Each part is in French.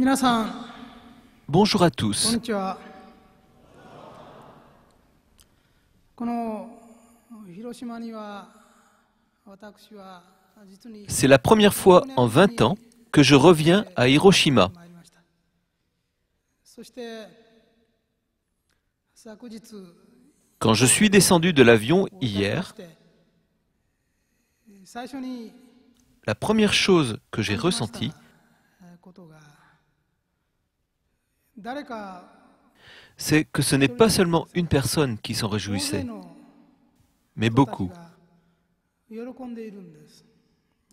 皆さん、 Bonjour à こん tous. にちは。この広島には、私は実に C'est la première fois en 20 ans que je reviens à Hiroshima. 参りました。そして昨日、 Quand je suis descendu de l'avion hier, 最初に la première chose que j'ai ressentie, ことが、誰か c'est que ce n'est pas seulement une personne qui s'en 大勢 réjouissait, の mais 人たち beaucoup. が喜んでいるんです。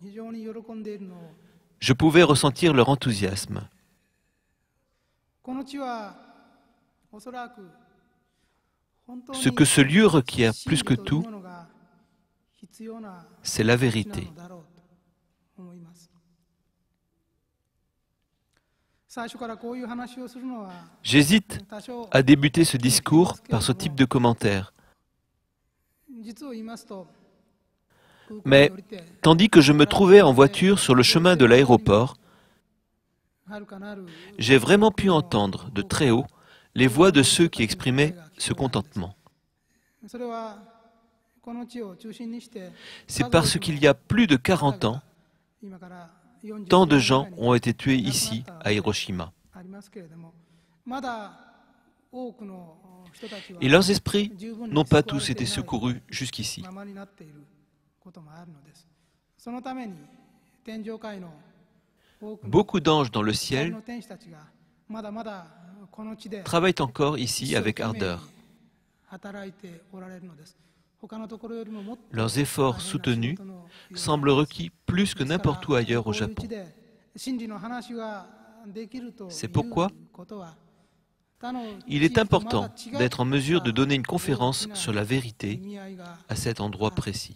非常に喜んでいるのを、 Je pouvais ressentir leur enthousiasme. この地はおそらく本当に Ce que ce lieu requiert plus que 真理という tout, ものが必要な c'est la 地な vérité. のだろうと思います。最初からこういう話をするのは J'hésite 多少 à débuter ce discours par ce type de commentaires. 実を言いますと、 Mais tandis que je me trouvais en voiture sur le chemin de l'aéroport, はるかなる j'ai vraiment pu entendre de très haut les voix de ceux qui exprimaient ce contentement. それはこの地を中心にして C'est parce qu'il y a plus de 40 ans, 今から40 tant de gens ont été tués ici, à Hiroshima. ありますけれども、まだ多くの人たちは Et leurs esprits 十分に n'ont pas 救われ tous てい été ない secourus jusqu'ici. ままになっていることもあるのです。そのために天上界の多くの Beaucoup d'anges dans le 光 ciel の天使たちがまだまだこの地で travaillent encore ici 一生 avec 懸命に ardeur. 働いておられるのです。他のところよりももっと Leurs efforts 大変な soutenus 仕事のような semblent requis plus que ですから n'importe où ailleurs au こういう Japon. 地で真理の話ができるという C'est pourquoi ことは他の Il est 地域とまだ important 違った d'être en mesure de donner une conférence 大きな sur la vérité 意味合いが à cet endroit précis.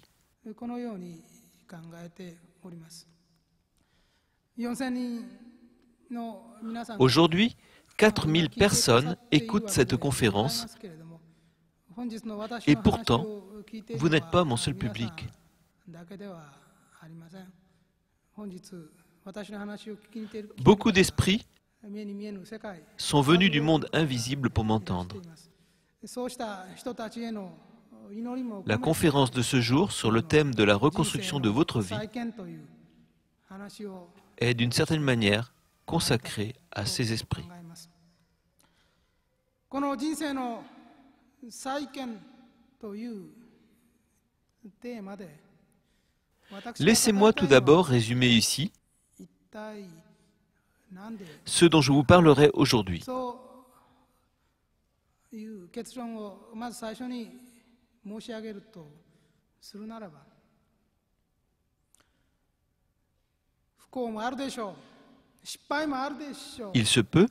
このように考えております。4000人の皆さんが Aujourd'hui, 4000 personnes écoutent cette conférence et pourtant, vous n'êtes pas mon seul public. Beaucoup d'esprits sont venus du monde invisible pour m'entendre. La conférence de ce jour sur le thème de la reconstruction de votre vie est d'une certaine manière consacrée à ces esprits. この人生の再建というテーマで、 Laissez-moi tout d'abord résumer ici 一体なんで ce dont je vous parlerai aujourd'hui. そういう結論をまず最初に申し上げるとするならば、不幸もあるでしょう。 Il se peut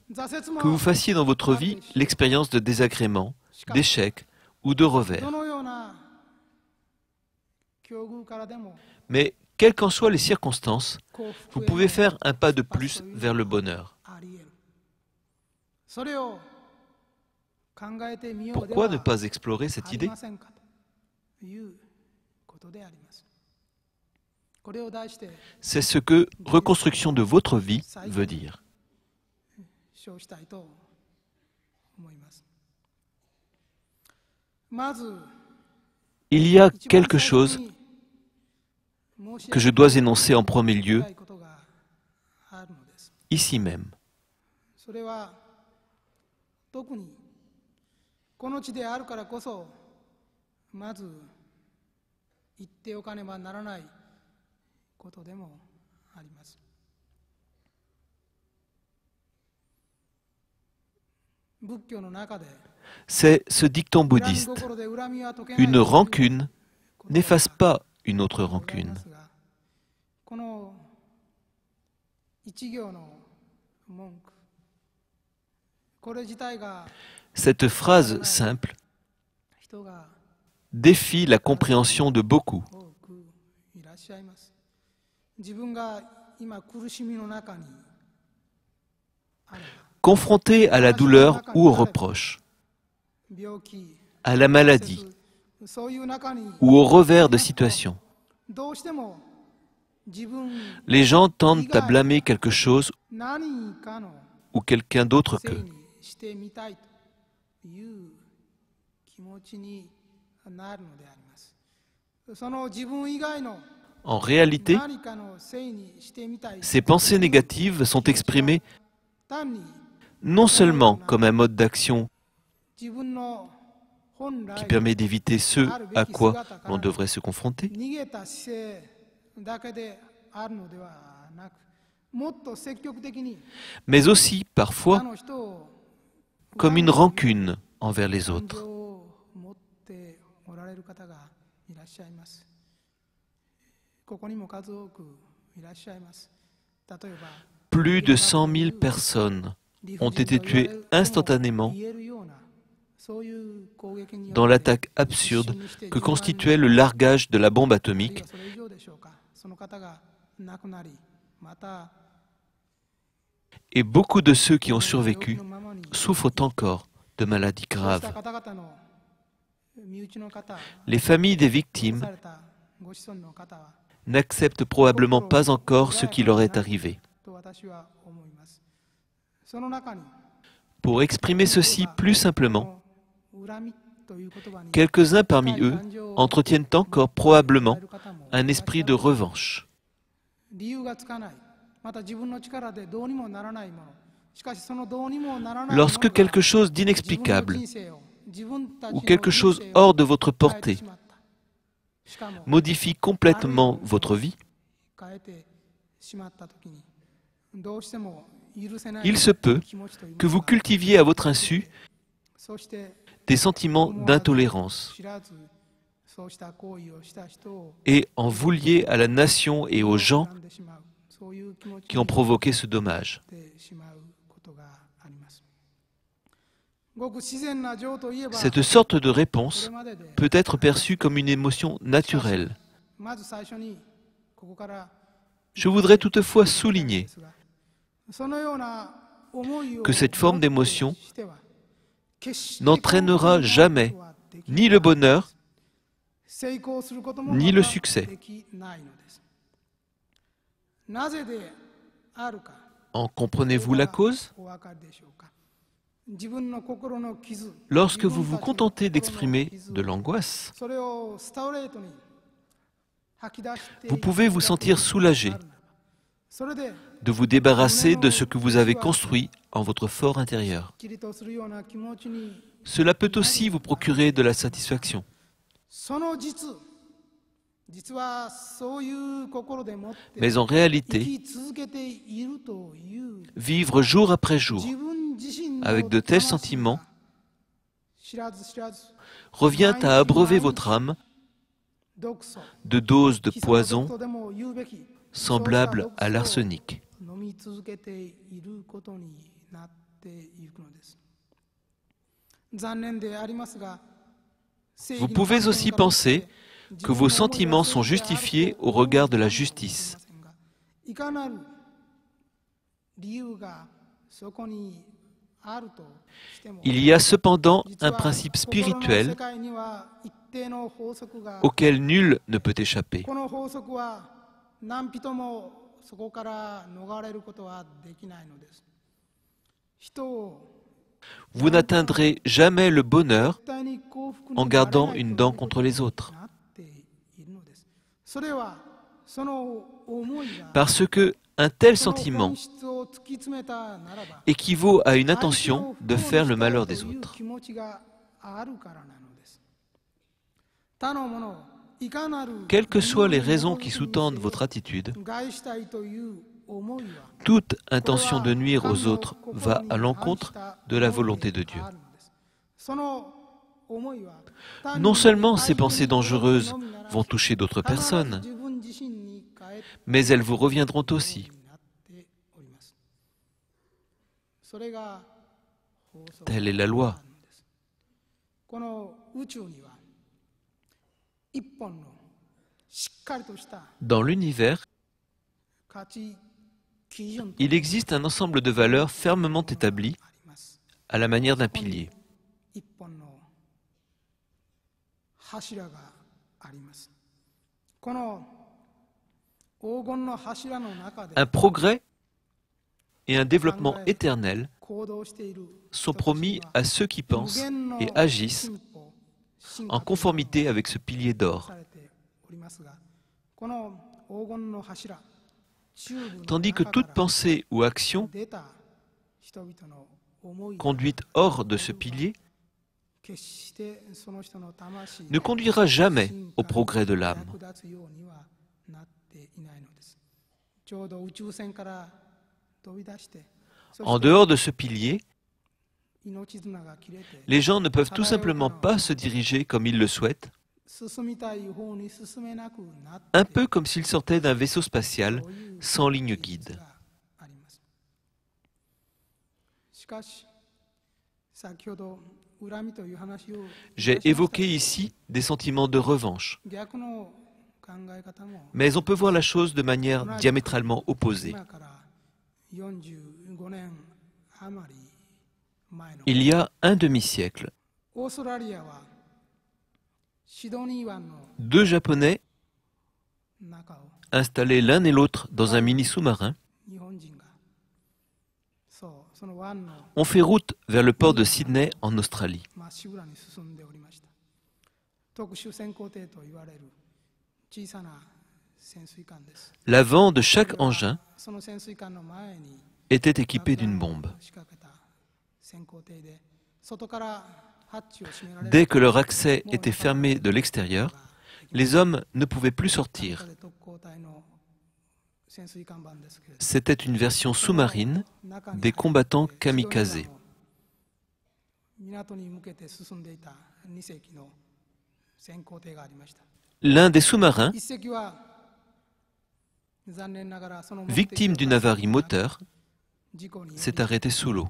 que vous fassiez dans votre vie l'expérience de désagréments, d'échecs ou de revers. Mais quelles qu'en soient les circonstances, vous pouvez faire un pas de plus vers le bonheur. Pourquoi ne pas explorer cette idée? C'est ce que reconstruction de votre vie veut dire. Il y a quelque chose que je dois énoncer en premier lieu, ici même. C'est ce dicton bouddhiste. Une rancune n'efface pas une autre rancune. Cette phrase simple défie la compréhension de beaucoup. Confronté à la douleur ou au reproche, à la maladie ou au revers de situation, les gens tendent à blâmer quelque chose ou quelqu'un d'autre qu'eux. En réalité, ces pensées négatives sont exprimées non seulement comme un mode d'action qui permet d'éviter ce à quoi l'on devrait se confronter, mais aussi, parfois, comme une rancune envers les autres. Plus de 100 000 personnes ont été tuées instantanément dans l'attaque absurde que constituait le largage de la bombe atomique. Et beaucoup de ceux qui ont survécu souffrent encore de maladies graves. Les familles des victimes n'acceptent probablement pas encore ce qui leur est arrivé. Pour exprimer ceci plus simplement, quelques-uns parmi eux entretiennent encore probablement un esprit de revanche. Lorsque quelque chose d'inexplicable ou quelque chose hors de votre portée modifie complètement votre vie, il se peut que vous cultiviez à votre insu des sentiments d'intolérance et en vouliez à la nation et aux gens qui ont provoqué ce dommage. Cette sorte de réponse peut être perçue comme une émotion naturelle. Je voudrais toutefois souligner que cette forme d'émotion n'entraînera jamais ni le bonheur, ni le succès. En comprenez-vous la cause? Lorsque vous vous contentez d'exprimer de l'angoisse, vous pouvez vous sentir soulagé de vous débarrasser de ce que vous avez construit en votre fort intérieur. Cela peut aussi vous procurer de la satisfaction. Mais en réalité, vivre jour après jour avec de tels sentiments revient à abreuver votre âme de doses de poison semblables à l'arsenic. Vous pouvez aussi penser que vos sentiments sont justifiés au regard de la justice. Il y a cependant un principe spirituel auquel nul ne peut échapper. Vous n'atteindrez jamais le bonheur en gardant une dent contre les autres. Parce que un tel sentiment équivaut à une intention de faire le malheur des autres. Quelles que soient les raisons qui sous-tendent votre attitude, toute intention de nuire aux autres va à l'encontre de la volonté de Dieu. Non seulement ces pensées dangereuses vont toucher d'autres personnes, mais elles vous reviendront aussi. Telle est la loi. Dans l'univers, il existe un ensemble de valeurs fermement établies à la manière d'un pilier. Un progrès et un développement éternel sont promis à ceux qui pensent et agissent en conformité avec ce pilier d'or. Tandis que toute pensée ou action conduite hors de ce pilier ne conduira jamais au progrès de l'âme. En dehors de ce pilier, les gens ne peuvent tout simplement pas se diriger comme ils le souhaitent, un peu comme s'ils sortaient d'un vaisseau spatial sans ligne guide. J'ai évoqué ici des sentiments de revanche, mais on peut voir la chose de manière diamétralement opposée. Il y a un demi-siècle, deux Japonais, installés l'un et l'autre dans un mini-sous-marin, ont fait route vers le port de Sydney en Australie. L'avant de chaque engin était équipé d'une bombe. Dès que leur accès était fermé de l'extérieur, les hommes ne pouvaient plus sortir. C'était une version sous-marine des combattants kamikazes. L'un des sous-marins, victime d'une avarie moteur, s'est arrêté sous l'eau,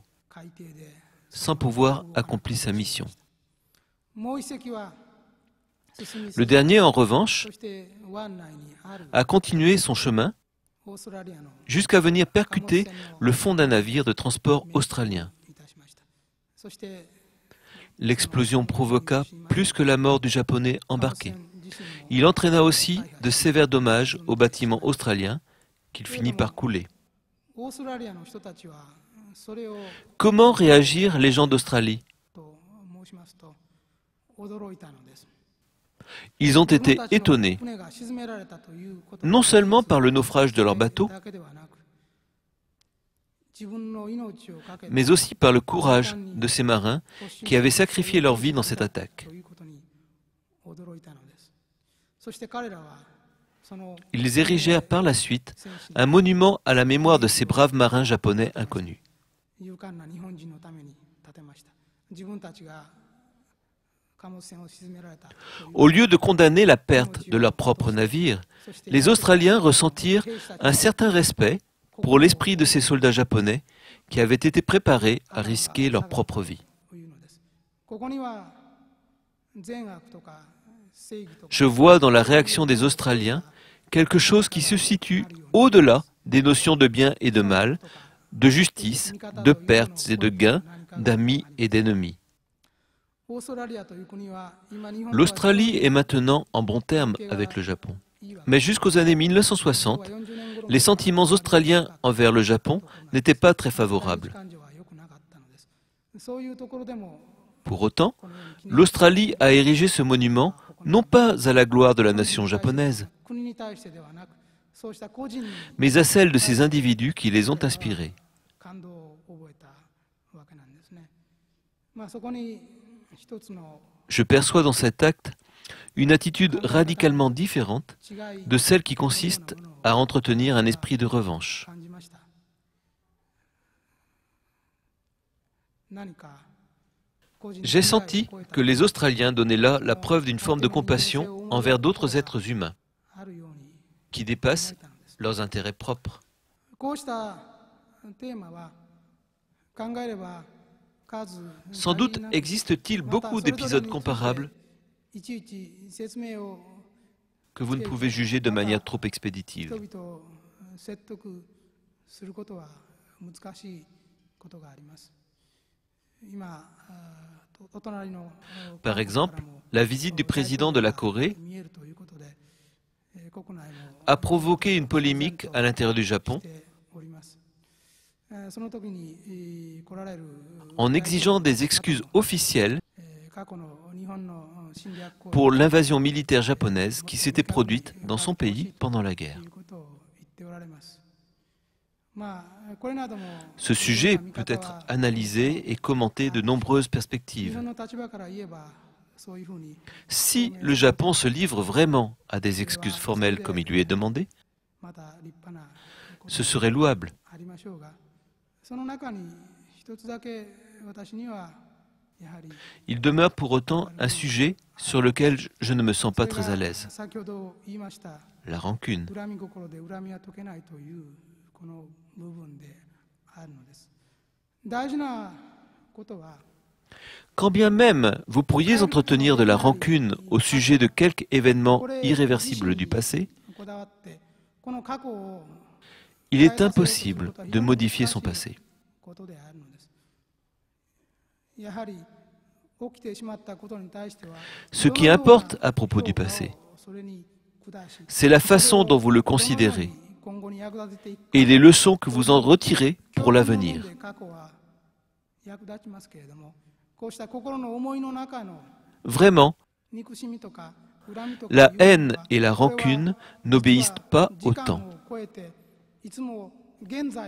sans pouvoir accomplir sa mission. Le dernier, en revanche, a continué son chemin jusqu'à venir percuter le fond d'un navire de transport australien. L'explosion provoqua plus que la mort du Japonais embarqué. Il entraîna aussi de sévères dommages au bâtiment australien qu'il finit par couler. Comment réagirent les gens d'Australie? Ils ont été étonnés, non seulement par le naufrage de leur bateau, mais aussi par le courage de ces marins qui avaient sacrifié leur vie dans cette attaque. Ils érigèrent par la suite un monument à la mémoire de ces braves marins japonais inconnus. Au lieu de condamner la perte de leur propre navire, les Australiens ressentirent un certain respect pour l'esprit de ces soldats japonais qui avaient été préparés à risquer leur propre vie. Je vois dans la réaction des Australiens quelque chose qui se situe au-delà des notions de bien et de mal, de justice, de pertes et de gains, d'amis et d'ennemis. L'Australie est maintenant en bons termes avec le Japon. Mais jusqu'aux années 1960, les sentiments australiens envers le Japon n'étaient pas très favorables. Pour autant, l'Australie a érigé ce monument non pas à la gloire de la nation japonaise, mais à celle de ces individus qui les ont inspirés. Je perçois dans cet acte une attitude radicalement différente de celle qui consiste à entretenir un esprit de revanche. J'ai senti que les Australiens donnaient là la preuve d'une forme de compassion envers d'autres êtres humains qui dépassent leurs intérêts propres. Sans doute existe-t-il beaucoup d'épisodes comparables que vous ne pouvez juger de manière trop expéditive. Par exemple, la visite du président de la Corée a provoqué une polémique à l'intérieur du Japon en exigeant des excuses officielles pour l'invasion militaire japonaise qui s'était produite dans son pays pendant la guerre. Ce sujet peut être analysé et commenté de nombreuses perspectives. Si le Japon se livre vraiment à des excuses formelles comme il lui est demandé, ce serait louable. Il demeure pour autant un sujet sur lequel je ne me sens pas très à l'aise. La rancune. Quand bien même vous pourriez entretenir de la rancune au sujet de quelque événement irréversible du passé, il est impossible de modifier son passé. Ce qui importe à propos du passé, c'est la façon dont vous le considérez et les leçons que vous en retirez pour l'avenir. Vraiment, la haine et la rancune n'obéissent pas au temps.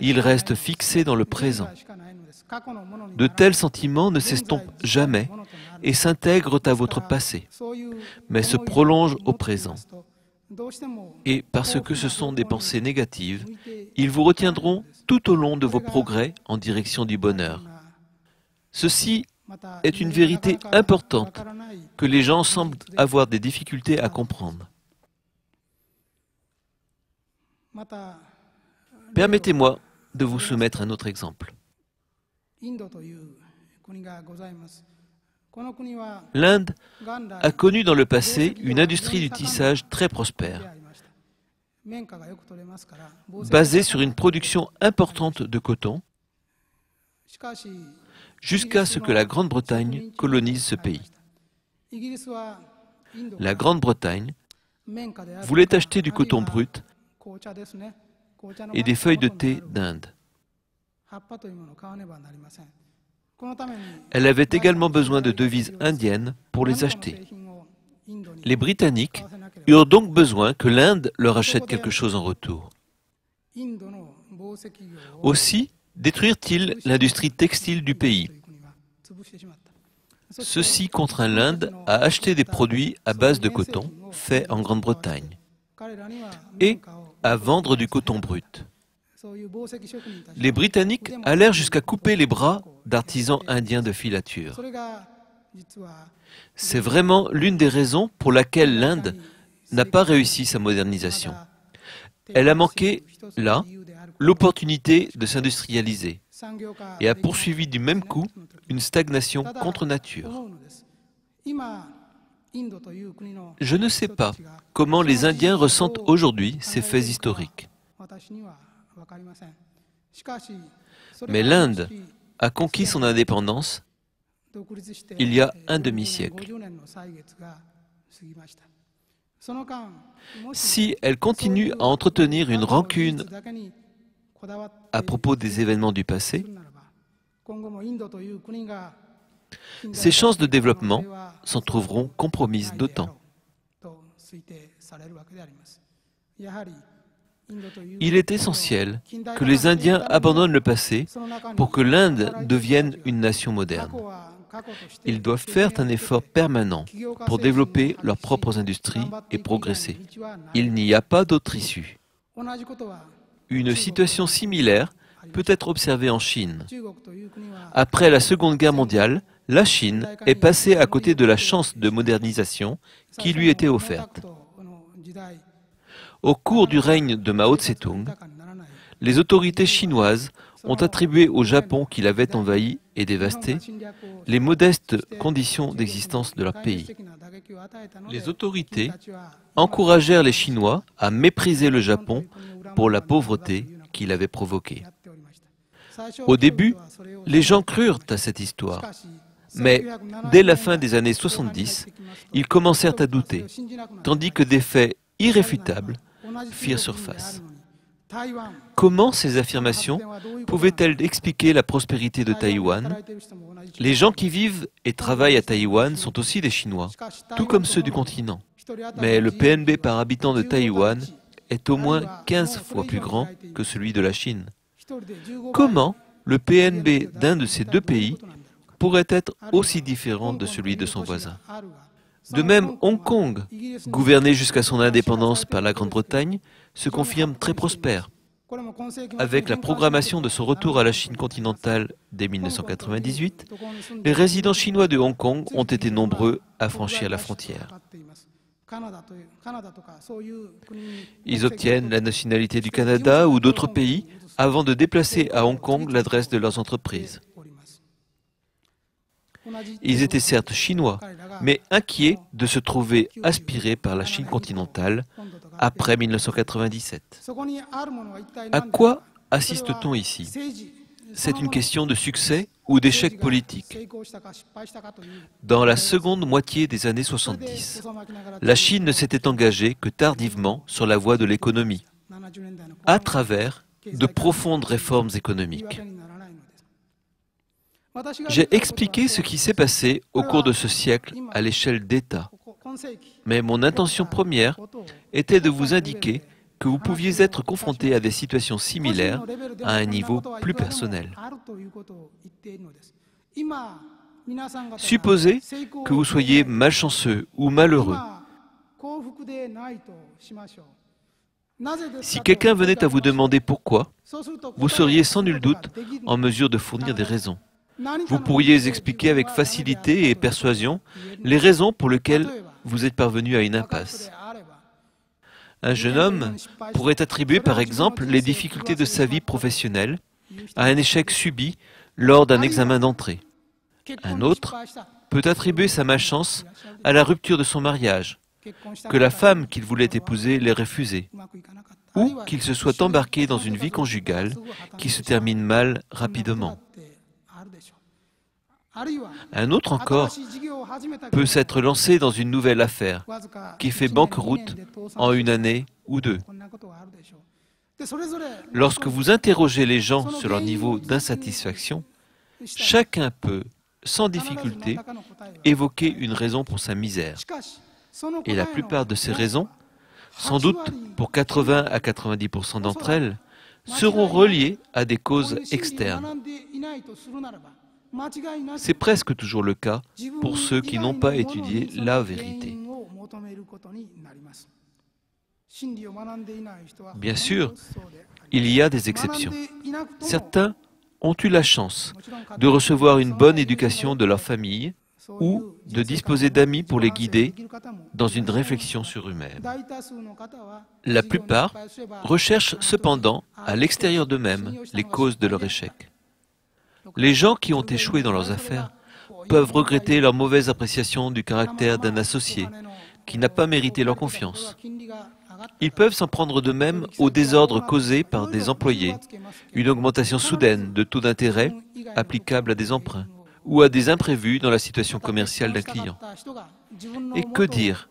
Ils restent fixés dans le présent. De tels sentiments ne s'estompent jamais et s'intègrent à votre passé, mais se prolongent au présent. Et parce que ce sont des pensées négatives, ils vous retiendront tout au long de vos progrès en direction du bonheur. Ceci est une vérité importante que les gens semblent avoir des difficultés à comprendre. Permettez-moi de vous soumettre un autre exemple. L'Inde a connu dans le passé une industrie du tissage très prospère, basée sur une production importante de coton, jusqu'à ce que la Grande-Bretagne colonise ce pays. La Grande-Bretagne voulait acheter du coton brut et des feuilles de thé d'Inde. Elle avait également besoin de devises indiennes pour les acheter. Les Britanniques eurent donc besoin que l'Inde leur achète quelque chose en retour. Aussi détruirent-ils l'industrie textile du pays. Ceci contraint l'Inde à acheter des produits à base de coton faits en Grande-Bretagne et à vendre du coton brut. Les Britanniques allèrent jusqu'à couper les bras d'artisans indiens de filature. C'est vraiment l'une des raisons pour laquelle l'Inde n'a pas réussi sa modernisation. Elle a manqué, là, l'opportunité de s'industrialiser et a poursuivi du même coup une stagnation contre nature. Je ne sais pas comment les Indiens ressentent aujourd'hui ces faits historiques. Mais l'Inde a conquis son indépendance il y a un demi-siècle. Si elle continue à entretenir une rancune à propos des événements du passé, ses chances de développement s'en trouveront compromises d'autant. Il est essentiel que les Indiens abandonnent le passé pour que l'Inde devienne une nation moderne. Ils doivent faire un effort permanent pour développer leurs propres industries et progresser. Il n'y a pas d'autre issue. Une situation similaire peut être observée en Chine. Après la Seconde Guerre mondiale, la Chine est passée à côté de la chance de modernisation qui lui était offerte. Au cours du règne de Mao Tse-tung, les autorités chinoises ont attribué au Japon qui l'avait envahi et dévasté les modestes conditions d'existence de leur pays. Les autorités encouragèrent les Chinois à mépriser le Japon pour la pauvreté qu'il avait provoquée. Au début, les gens crurent à cette histoire, mais dès la fin des années 70, ils commencèrent à douter, tandis que des faits irréfutables firent surface. Comment ces affirmations pouvaient-elles expliquer la prospérité de Taïwan? Les gens qui vivent et travaillent à Taïwan sont aussi des Chinois, tout comme ceux du continent. Mais le PNB par habitant de Taïwan est au moins 15 fois plus grand que celui de la Chine. Comment le PNB d'un de ces deux pays pourrait être aussi différent de celui de son voisin? De même, Hong Kong, gouverné jusqu'à son indépendance par la Grande-Bretagne, se confirme très prospère. Avec la programmation de son retour à la Chine continentale dès 1998, les résidents chinois de Hong Kong ont été nombreux à franchir la frontière. Ils obtiennent la nationalité du Canada ou d'autres pays avant de déplacer à Hong Kong l'adresse de leurs entreprises. Ils étaient certes chinois, mais inquiets de se trouver aspirés par la Chine continentale après 1997. À quoi assiste-t-on ici? C'est une question de succès ou d'échec politique. Dans la seconde moitié des années 70, la Chine ne s'était engagée que tardivement sur la voie de l'économie, à travers de profondes réformes économiques. J'ai expliqué ce qui s'est passé au cours de ce siècle à l'échelle d'État, mais mon intention première était de vous indiquer que vous pouviez être confronté à des situations similaires à un niveau plus personnel. Supposez que vous soyez malchanceux ou malheureux. Si quelqu'un venait à vous demander pourquoi, vous seriez sans nul doute en mesure de fournir des raisons. Vous pourriez expliquer avec facilité et persuasion les raisons pour lesquelles vous êtes parvenu à une impasse. Un jeune homme pourrait attribuer par exemple les difficultés de sa vie professionnelle à un échec subi lors d'un examen d'entrée. Un autre peut attribuer sa malchance à la rupture de son mariage, que la femme qu'il voulait épouser l'ait refusé, ou qu'il se soit embarqué dans une vie conjugale qui se termine mal rapidement. Un autre encore peut s'être lancé dans une nouvelle affaire qui fait banqueroute en une année ou deux. Lorsque vous interrogez les gens sur leur niveau d'insatisfaction, chacun peut, sans difficulté, évoquer une raison pour sa misère. Et la plupart de ces raisons, sans doute pour 80 à 90% d'entre elles, seront reliées à des causes externes. C'est presque toujours le cas pour ceux qui n'ont pas étudié la vérité. Bien sûr, il y a des exceptions. Certains ont eu la chance de recevoir une bonne éducation de leur famille ou de disposer d'amis pour les guider dans une réflexion sur eux-mêmes. La plupart recherchent cependant à l'extérieur d'eux-mêmes les causes de leur échec. Les gens qui ont échoué dans leurs affaires peuvent regretter leur mauvaise appréciation du caractère d'un associé qui n'a pas mérité leur confiance. Ils peuvent s'en prendre de même au désordre causé par des employés, une augmentation soudaine de taux d'intérêt applicable à des emprunts ou à des imprévus dans la situation commerciale d'un client. Et que dire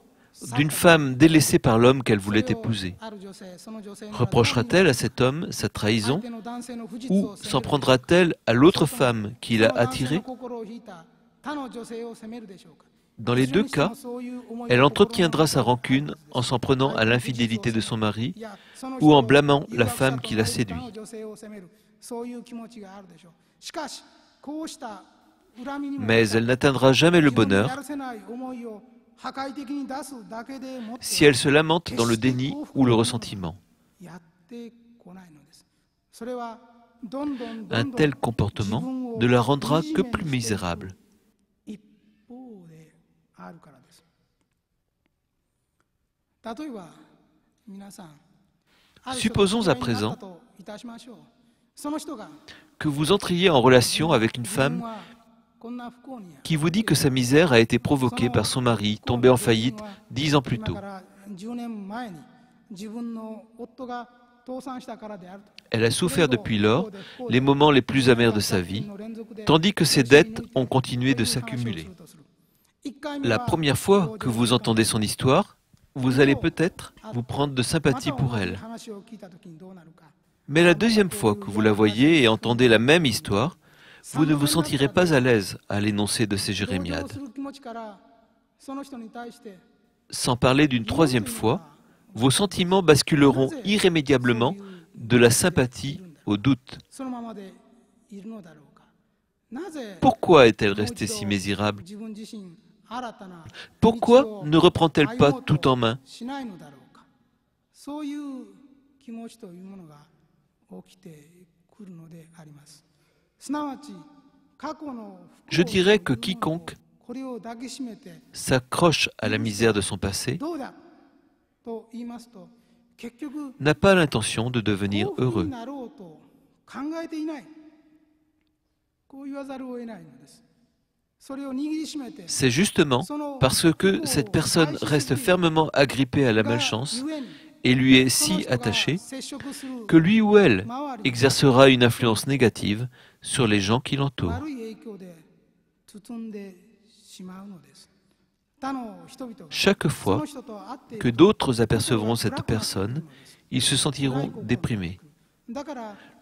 d'une femme délaissée par l'homme qu'elle voulait épouser? Reprochera-t-elle à cet homme sa trahison ou s'en prendra-t-elle à l'autre femme qui l'a attirée? Dans les deux cas, elle entretiendra sa rancune en s'en prenant à l'infidélité de son mari ou en blâmant la femme qui l'a séduit. Mais elle n'atteindra jamais le bonheur si elle se lamente dans le déni ou le ressentiment. Un tel comportement ne la rendra que plus misérable. Supposons à présent que vous entriez en relation avec une femme qui vous dit que sa misère a été provoquée par son mari tombé en faillite 10 ans plus tôt. Elle a souffert depuis lors les moments les plus amers de sa vie, tandis que ses dettes ont continué de s'accumuler. La première fois que vous entendez son histoire, vous allez peut-être vous prendre de sympathie pour elle. Mais la deuxième fois que vous la voyez et entendez la même histoire, vous ne vous sentirez pas à l'aise à l'énoncer de ces jérémiades. Sans parler d'une troisième fois, vos sentiments basculeront irrémédiablement de la sympathie au doute. Pourquoi est-elle restée si misérable? Pourquoi ne reprend-elle pas tout en main? Je dirais que quiconque s'accroche à la misère de son passé n'a pas l'intention de devenir heureux. C'est justement parce que cette personne reste fermement agrippée à la malchance et lui est si attachée que lui ou elle exercera une influence négative sur les gens qui l'entourent. Chaque fois que d'autres apercevront cette personne, ils se sentiront déprimés.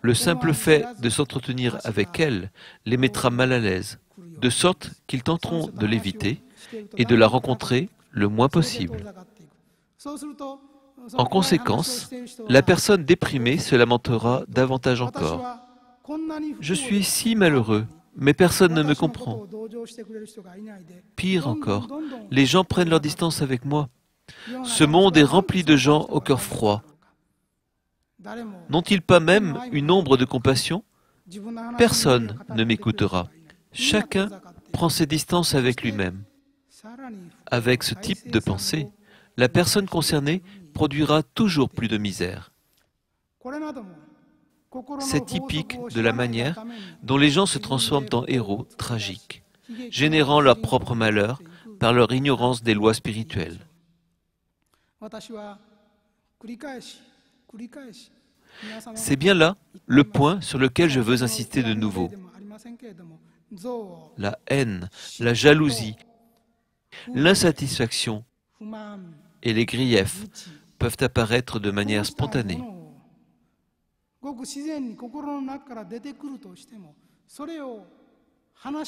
Le simple fait de s'entretenir avec elle les mettra mal à l'aise, de sorte qu'ils tenteront de l'éviter et de la rencontrer le moins possible. En conséquence, la personne déprimée se lamentera davantage encore. « Je suis si malheureux, mais personne ne me comprend. » Pire encore, les gens prennent leur distance avec moi. Ce monde est rempli de gens au cœur froid. N'ont-ils pas même une ombre de compassion? Personne ne m'écoutera. Chacun prend ses distances avec lui-même. Avec ce type de pensée, la personne concernée produira toujours plus de misère. C'est typique de la manière dont les gens se transforment en héros tragiques, générant leur propre malheur par leur ignorance des lois spirituelles. C'est bien là le point sur lequel je veux insister de nouveau. La haine, la jalousie, l'insatisfaction et les griefs peuvent apparaître de manière spontanée.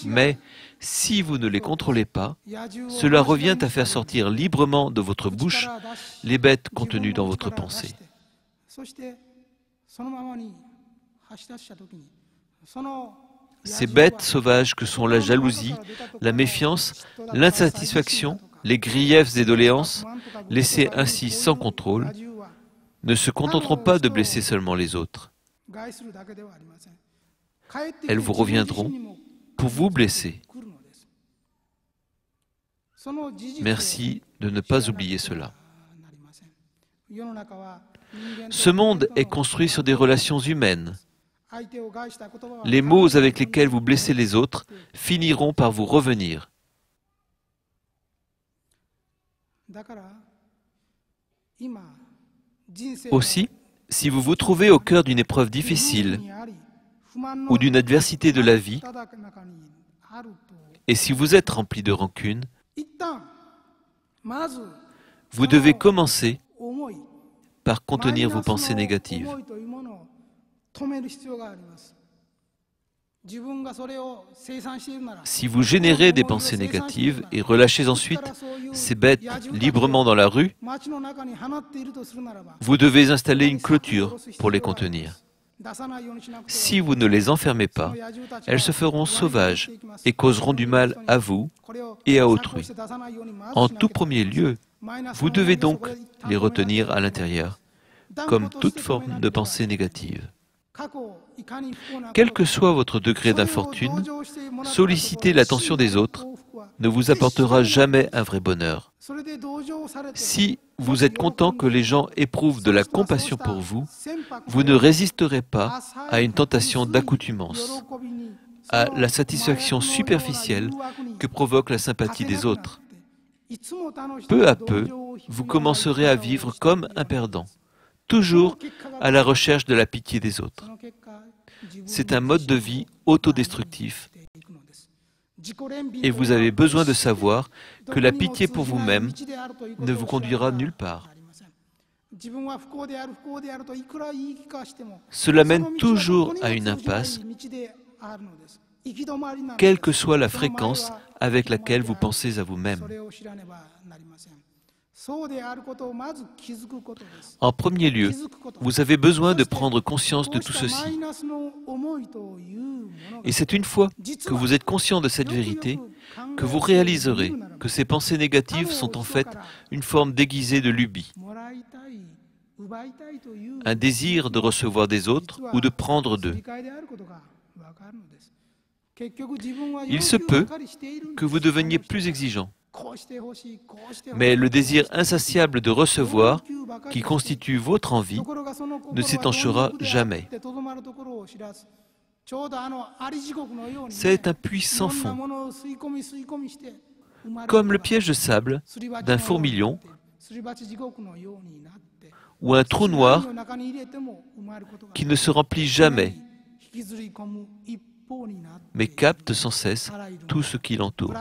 Mais si vous ne les contrôlez pas, cela revient à faire sortir librement de votre bouche les bêtes contenues dans votre pensée. Ces bêtes sauvages que sont la jalousie, la méfiance, l'insatisfaction, les griefs et doléances, laissés ainsi sans contrôle, ne se contenteront pas de blesser seulement les autres. Elles vous reviendront pour vous blesser. Merci de ne pas oublier cela. Ce monde est construit sur des relations humaines. Les mots avec lesquels vous blessez les autres finiront par vous revenir. Aussi, si vous vous trouvez au cœur d'une épreuve difficile ou d'une adversité de la vie, et si vous êtes rempli de rancune, vous devez commencer par contenir vos pensées négatives. Si vous générez des pensées négatives et relâchez ensuite ces bêtes librement dans la rue, vous devez installer une clôture pour les contenir. Si vous ne les enfermez pas, elles se feront sauvages et causeront du mal à vous et à autrui. En tout premier lieu, vous devez donc les retenir à l'intérieur, comme toute forme de pensée négative. Quel que soit votre degré d'infortune, solliciter l'attention des autres ne vous apportera jamais un vrai bonheur. Si vous êtes content que les gens éprouvent de la compassion pour vous, vous ne résisterez pas à une tentation d'accoutumance, à la satisfaction superficielle que provoque la sympathie des autres. Peu à peu, vous commencerez à vivre comme un perdant, toujours à la recherche de la pitié des autres. C'est un mode de vie autodestructif Et vous avez besoin de savoir que la pitié pour vous-même ne vous conduira nulle part. Cela mène toujours à une impasse, quelle que soit la fréquence avec laquelle vous pensez à vous-même. En premier lieu, vous avez besoin de prendre conscience de tout ceci. Et c'est une fois que vous êtes conscient de cette vérité que vous réaliserez que ces pensées négatives sont en fait une forme déguisée de lubie, un désir de recevoir des autres ou de prendre d'eux. Il se peut que vous deveniez plus exigeant, mais le désir insatiable de recevoir, qui constitue votre envie, ne s'étanchera jamais. C'est un puits sans fond, comme le piège de sable d'un fourmilion ou un trou noir qui ne se remplit jamais, mais capte sans cesse tout ce qui l'entoure.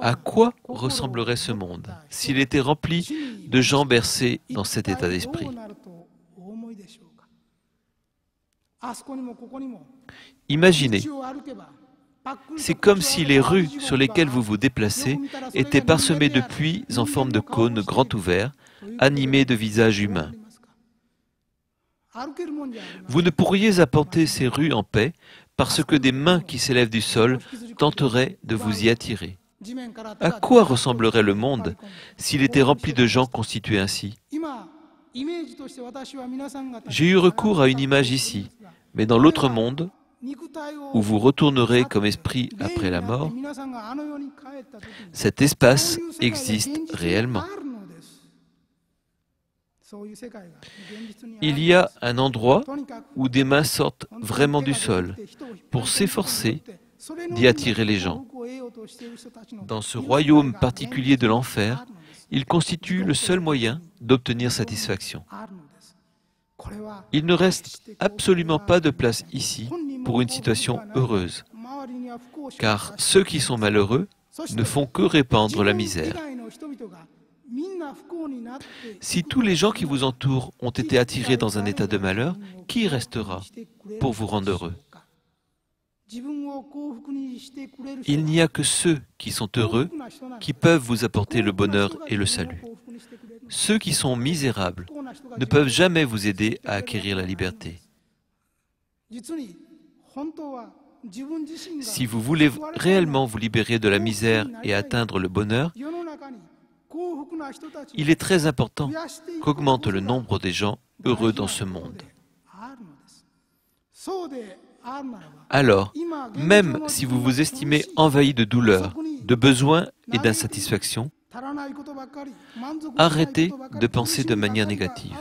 À quoi ressemblerait ce monde s'il était rempli de gens bercés dans cet état d'esprit? Imaginez, c'est comme si les rues sur lesquelles vous vous déplacez étaient parsemées de puits en forme de cône grand ouvert, animés de visages humains. Vous ne pourriez apporter ces rues en paix parce que des mains qui s'élèvent du sol tenteraient de vous y attirer. À quoi ressemblerait le monde s'il était rempli de gens constitués ainsi? J'ai eu recours à une image ici, mais dans l'autre monde, où vous retournerez comme esprit après la mort, cet espace existe réellement. Il y a un endroit où des mains sortent vraiment du sol pour s'efforcer d'y attirer les gens. Dans ce royaume particulier de l'enfer, il constitue le seul moyen d'obtenir satisfaction. Il ne reste absolument pas de place ici pour une situation heureuse, car ceux qui sont malheureux ne font que répandre la misère. Si tous les gens qui vous entourent ont été attirés dans un état de malheur, qui restera pour vous rendre heureux? Il n'y a que ceux qui sont heureux qui peuvent vous apporter le bonheur et le salut. Ceux qui sont misérables ne peuvent jamais vous aider à acquérir la liberté. Si vous voulez réellement vous libérer de la misère et atteindre le bonheur, il est très important qu'augmente le nombre des gens heureux dans ce monde. Alors, même si vous vous estimez envahi de douleur, de besoins et d'insatisfaction, arrêtez de penser de manière négative.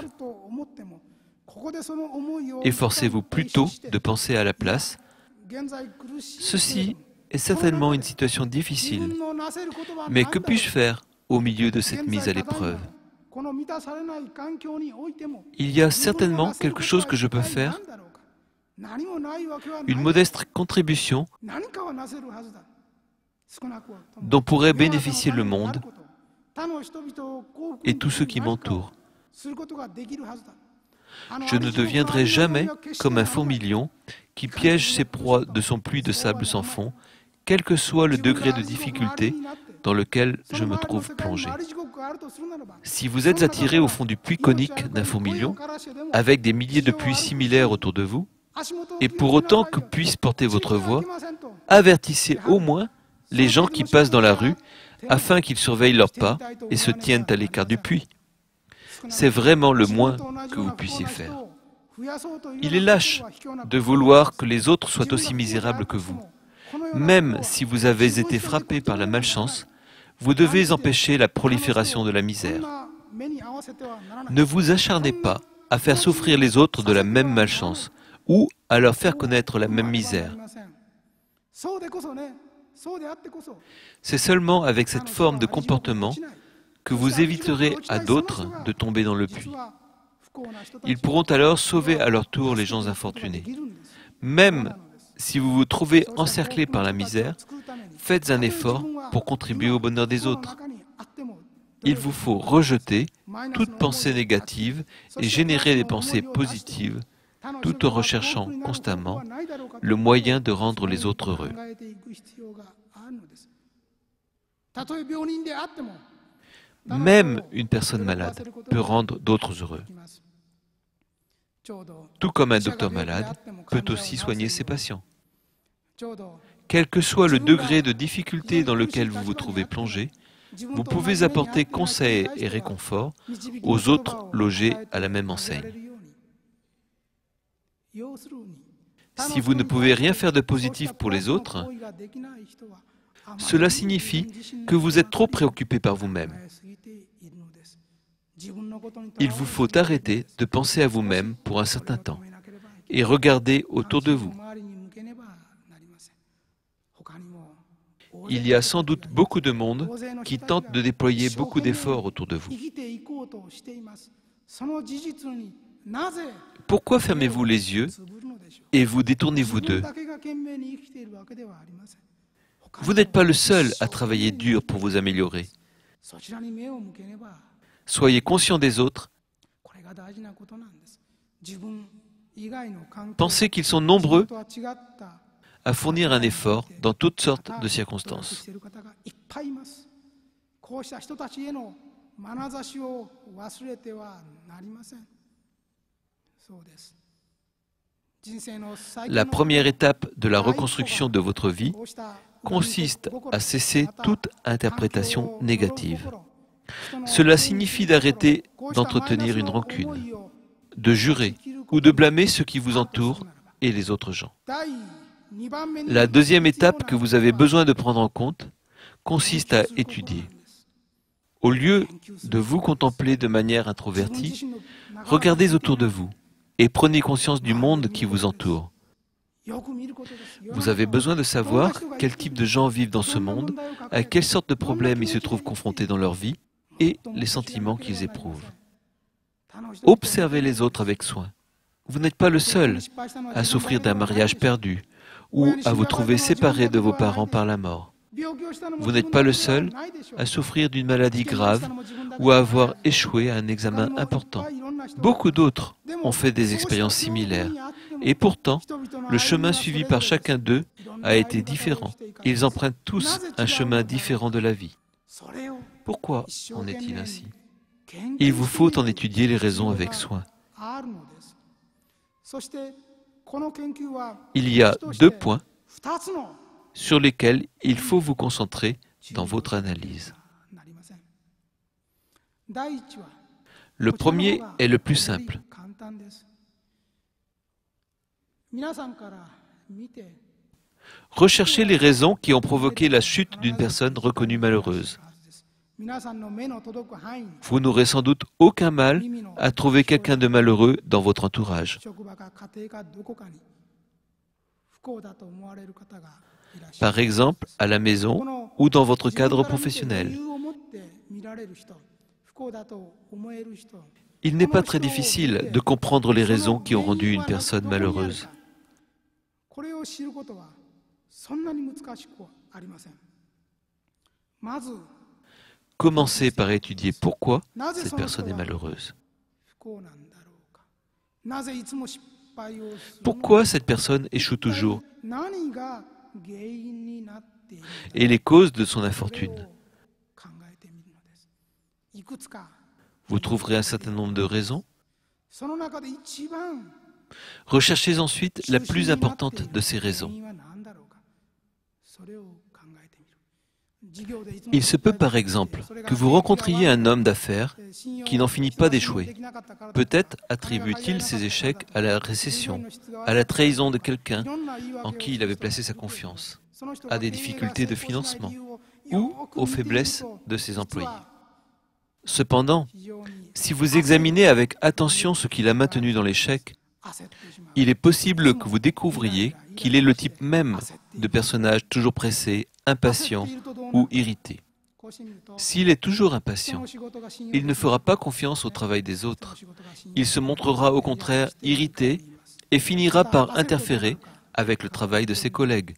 Efforcez-vous plutôt de penser à la place. Ceci est certainement une situation difficile, mais que puis-je faire au milieu de cette mise à l'épreuve? Il y a certainement quelque chose que je peux faire, une modeste contribution dont pourrait bénéficier le monde et tous ceux qui m'entourent. Je ne deviendrai jamais comme un fourmilion qui piège ses proies de son puits de sable sans fond, quel que soit le degré de difficulté dans lequel je me trouve plongé. Si vous êtes attiré au fond du puits conique d'un fourmilion, avec des milliers de puits similaires autour de vous, et pour autant que puisse porter votre voix, avertissez au moins les gens qui passent dans la rue afin qu'ils surveillent leurs pas et se tiennent à l'écart du puits. C'est vraiment le moins que vous puissiez faire. Il est lâche de vouloir que les autres soient aussi misérables que vous. Même si vous avez été frappé par la malchance, vous devez empêcher la prolifération de la misère. Ne vous acharnez pas à faire souffrir les autres de la même malchance ou à leur faire connaître la même misère. C'est seulement avec cette forme de comportement que vous éviterez à d'autres de tomber dans le puits. Ils pourront alors sauver à leur tour les gens infortunés. Même si vous vous trouvez encerclé par la misère, faites un effort pour contribuer au bonheur des autres. Il vous faut rejeter toute pensée négative et générer des pensées positives, tout en recherchant constamment le moyen de rendre les autres heureux. Même une personne malade peut rendre d'autres heureux. Tout comme un docteur malade peut aussi soigner ses patients. Quel que soit le degré de difficulté dans lequel vous vous trouvez plongé, vous pouvez apporter conseil et réconfort aux autres logés à la même enseigne. Si vous ne pouvez rien faire de positif pour les autres, cela signifie que vous êtes trop préoccupé par vous-même. Il vous faut arrêter de penser à vous-même pour un certain temps et regarder autour de vous. Il y a sans doute beaucoup de monde qui tente de déployer beaucoup d'efforts autour de vous. Pourquoi fermez-vous les yeux et vous détournez-vous d'eux? Vous n'êtes pas le seul à travailler dur pour vous améliorer. Soyez conscient des autres. Pensez qu'ils sont nombreux à fournir un effort dans toutes sortes de circonstances. La première étape de la reconstruction de votre vie consiste à cesser toute interprétation négative. Cela signifie d'arrêter d'entretenir une rancune, de jurer ou de blâmer ceux qui vous entourent et les autres gens. La deuxième étape que vous avez besoin de prendre en compte consiste à étudier. Au lieu de vous contempler de manière introvertie, regardez autour de vous et prenez conscience du monde qui vous entoure. Vous avez besoin de savoir quel type de gens vivent dans ce monde, à quelle sorte de problèmes ils se trouvent confrontés dans leur vie et les sentiments qu'ils éprouvent. Observez les autres avec soin. Vous n'êtes pas le seul à souffrir d'un mariage perdu ou à vous trouver séparé de vos parents par la mort. Vous n'êtes pas le seul à souffrir d'une maladie grave ou à avoir échoué à un examen important. Beaucoup d'autres ont fait des expériences similaires. Et pourtant, le chemin suivi par chacun d'eux a été différent. Ils empruntent tous un chemin différent de la vie. Pourquoi en est-il ainsi? Il vous faut en étudier les raisons avec soin. Il y a 2 points sur lesquels il faut vous concentrer dans votre analyse. Le premier est le plus simple. Recherchez les raisons qui ont provoqué la chute d'une personne reconnue malheureuse. Vous n'aurez sans doute aucun mal à trouver quelqu'un de malheureux dans votre entourage. Par exemple, à la maison ou dans votre cadre professionnel. Il n'est pas très difficile de comprendre les raisons qui ont rendu une personne malheureuse. Commencez par étudier pourquoi cette personne est malheureuse. Pourquoi cette personne échoue toujours? Et les causes de son infortune. Vous trouverez un certain nombre de raisons. Recherchez ensuite la plus importante de ces raisons. Il se peut par exemple que vous rencontriez un homme d'affaires qui n'en finit pas d'échouer. Peut-être attribue-t-il ses échecs à la récession, à la trahison de quelqu'un en qui il avait placé sa confiance, à des difficultés de financement ou aux faiblesses de ses employés. Cependant, si vous examinez avec attention ce qui l'a maintenu dans l'échec, il est possible que vous découvriez qu'il est le type même de personnage toujours pressé, impatient ou irrité. S'il est toujours impatient, il ne fera pas confiance au travail des autres. Il se montrera au contraire irrité et finira par interférer avec le travail de ses collègues.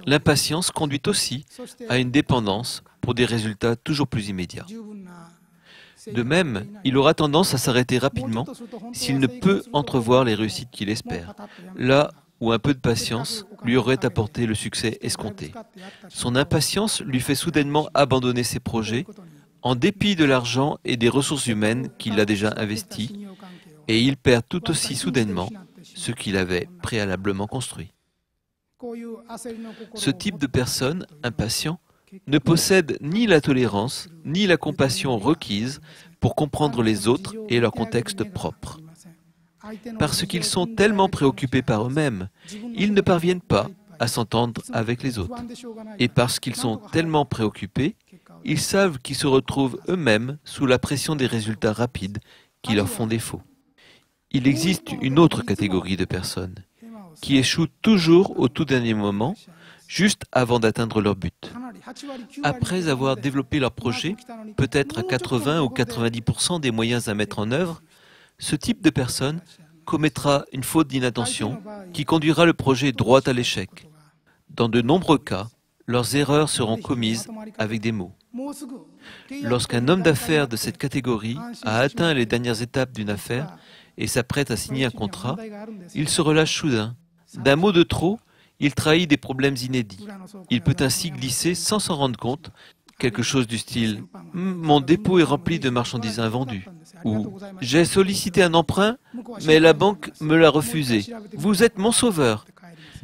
L'impatience conduit aussi à une dépendance pour des résultats toujours plus immédiats. De même, il aura tendance à s'arrêter rapidement s'il ne peut entrevoir les réussites qu'il espère, là où un peu de patience lui aurait apporté le succès escompté. Son impatience lui fait soudainement abandonner ses projets, en dépit de l'argent et des ressources humaines qu'il a déjà investis, et il perd tout aussi soudainement ce qu'il avait préalablement construit. Ce type de personne, impatient, ne possède ni la tolérance ni la compassion requises pour comprendre les autres et leur contexte propre. Parce qu'ils sont tellement préoccupés par eux-mêmes, ils ne parviennent pas à s'entendre avec les autres. Et parce qu'ils sont tellement préoccupés, ils savent qu'ils se retrouvent eux-mêmes sous la pression des résultats rapides qui leur font défaut. Il existe une autre catégorie de personnes qui échouent toujours au tout dernier moment, juste avant d'atteindre leur but. Après avoir développé leur projet, peut-être à 80 ou 90% des moyens à mettre en œuvre, ce type de personne commettra une faute d'inattention qui conduira le projet droit à l'échec. Dans de nombreux cas, leurs erreurs seront commises avec des mots. Lorsqu'un homme d'affaires de cette catégorie a atteint les dernières étapes d'une affaire et s'apprête à signer un contrat, il se relâche soudain. D'un mot de trop, il trahit des problèmes inédits. Il peut ainsi glisser sans s'en rendre compte quelque chose du style « Mon dépôt est rempli de marchandises invendues » ou « J'ai sollicité un emprunt, mais la banque me l'a refusé. Vous êtes mon sauveur ».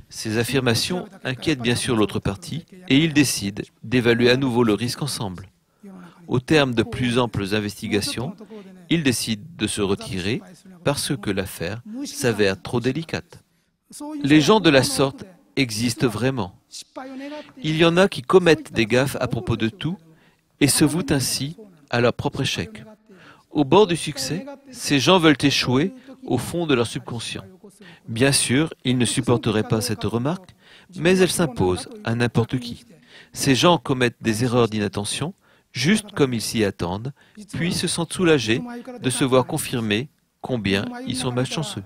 Ces affirmations inquiètent bien sûr l'autre partie et ils décident d'évaluer à nouveau le risque ensemble. Au terme de plus amples investigations, ils décident de se retirer parce que l'affaire s'avère trop délicate. Les gens de la sorte existent vraiment. Il y en a qui commettent des gaffes à propos de tout et se vouent ainsi à leur propre échec. Au bord du succès, ces gens veulent échouer au fond de leur subconscient. Bien sûr, ils ne supporteraient pas cette remarque, mais elle s'impose à n'importe qui. Ces gens commettent des erreurs d'inattention, juste comme ils s'y attendent, puis se sentent soulagés de se voir confirmer combien ils sont malchanceux.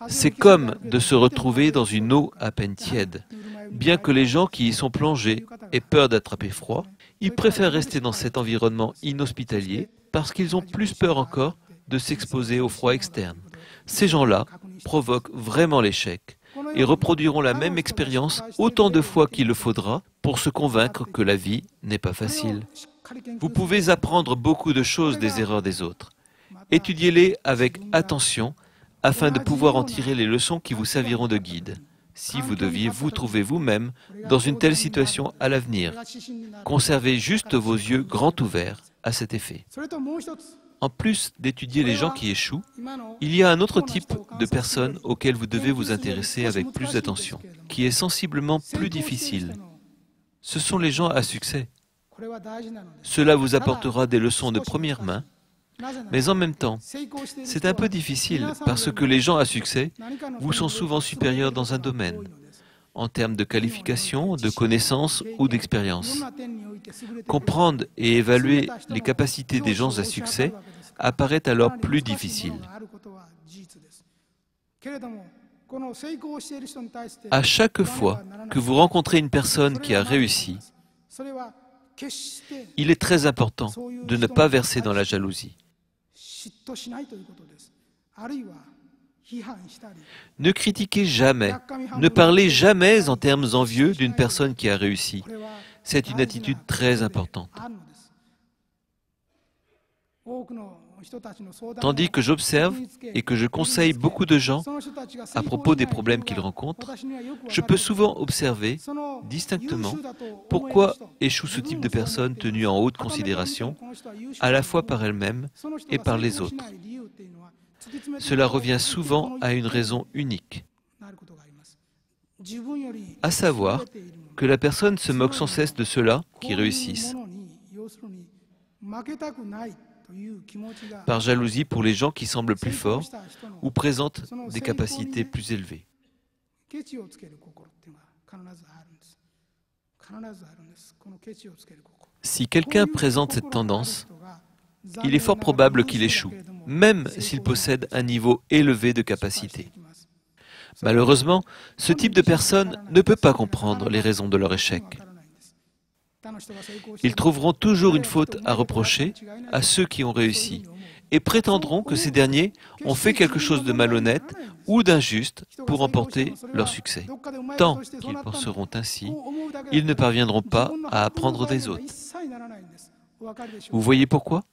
C'est comme de se retrouver dans une eau à peine tiède. Bien que les gens qui y sont plongés aient peur d'attraper froid, ils préfèrent rester dans cet environnement inhospitalier parce qu'ils ont plus peur encore de s'exposer au froid externe. Ces gens-là provoquent vraiment l'échec et reproduiront la même expérience autant de fois qu'il le faudra pour se convaincre que la vie n'est pas facile. Vous pouvez apprendre beaucoup de choses des erreurs des autres. Étudiez-les avec attention afin de pouvoir en tirer les leçons qui vous serviront de guide, si vous deviez vous trouver vous-même dans une telle situation à l'avenir. Conservez juste vos yeux grands ouverts à cet effet. En plus d'étudier les gens qui échouent, il y a un autre type de personnes auxquelles vous devez vous intéresser avec plus d'attention, qui est sensiblement plus difficile. Ce sont les gens à succès. Cela vous apportera des leçons de première main, mais en même temps, c'est un peu difficile parce que les gens à succès vous sont souvent supérieurs dans un domaine, en termes de qualification, de connaissances ou d'expérience. Comprendre et évaluer les capacités des gens à succès apparaît alors plus difficile. À chaque fois que vous rencontrez une personne qui a réussi, il est très important de ne pas verser dans la jalousie. Ne critiquez jamais, ne parlez jamais en termes envieux d'une personne qui a réussi. C'est une attitude très importante. Tandis que j'observe et que je conseille beaucoup de gens à propos des problèmes qu'ils rencontrent, je peux souvent observer distinctement pourquoi échoue ce type de personne tenue en haute considération, à la fois par elle-même et par les autres. Cela revient souvent à une raison unique, à savoir que la personne se moque sans cesse de ceux-là qui réussissent, par jalousie pour les gens qui semblent plus forts ou présentent des capacités plus élevées. Si quelqu'un présente cette tendance, il est fort probable qu'il échoue, même s'il possède un niveau élevé de capacité. Malheureusement, ce type de personne ne peut pas comprendre les raisons de leur échec. Ils trouveront toujours une faute à reprocher à ceux qui ont réussi et prétendront que ces derniers ont fait quelque chose de malhonnête ou d'injuste pour emporter leur succès. Tant qu'ils penseront ainsi, ils ne parviendront pas à apprendre des autres. Vous voyez pourquoi?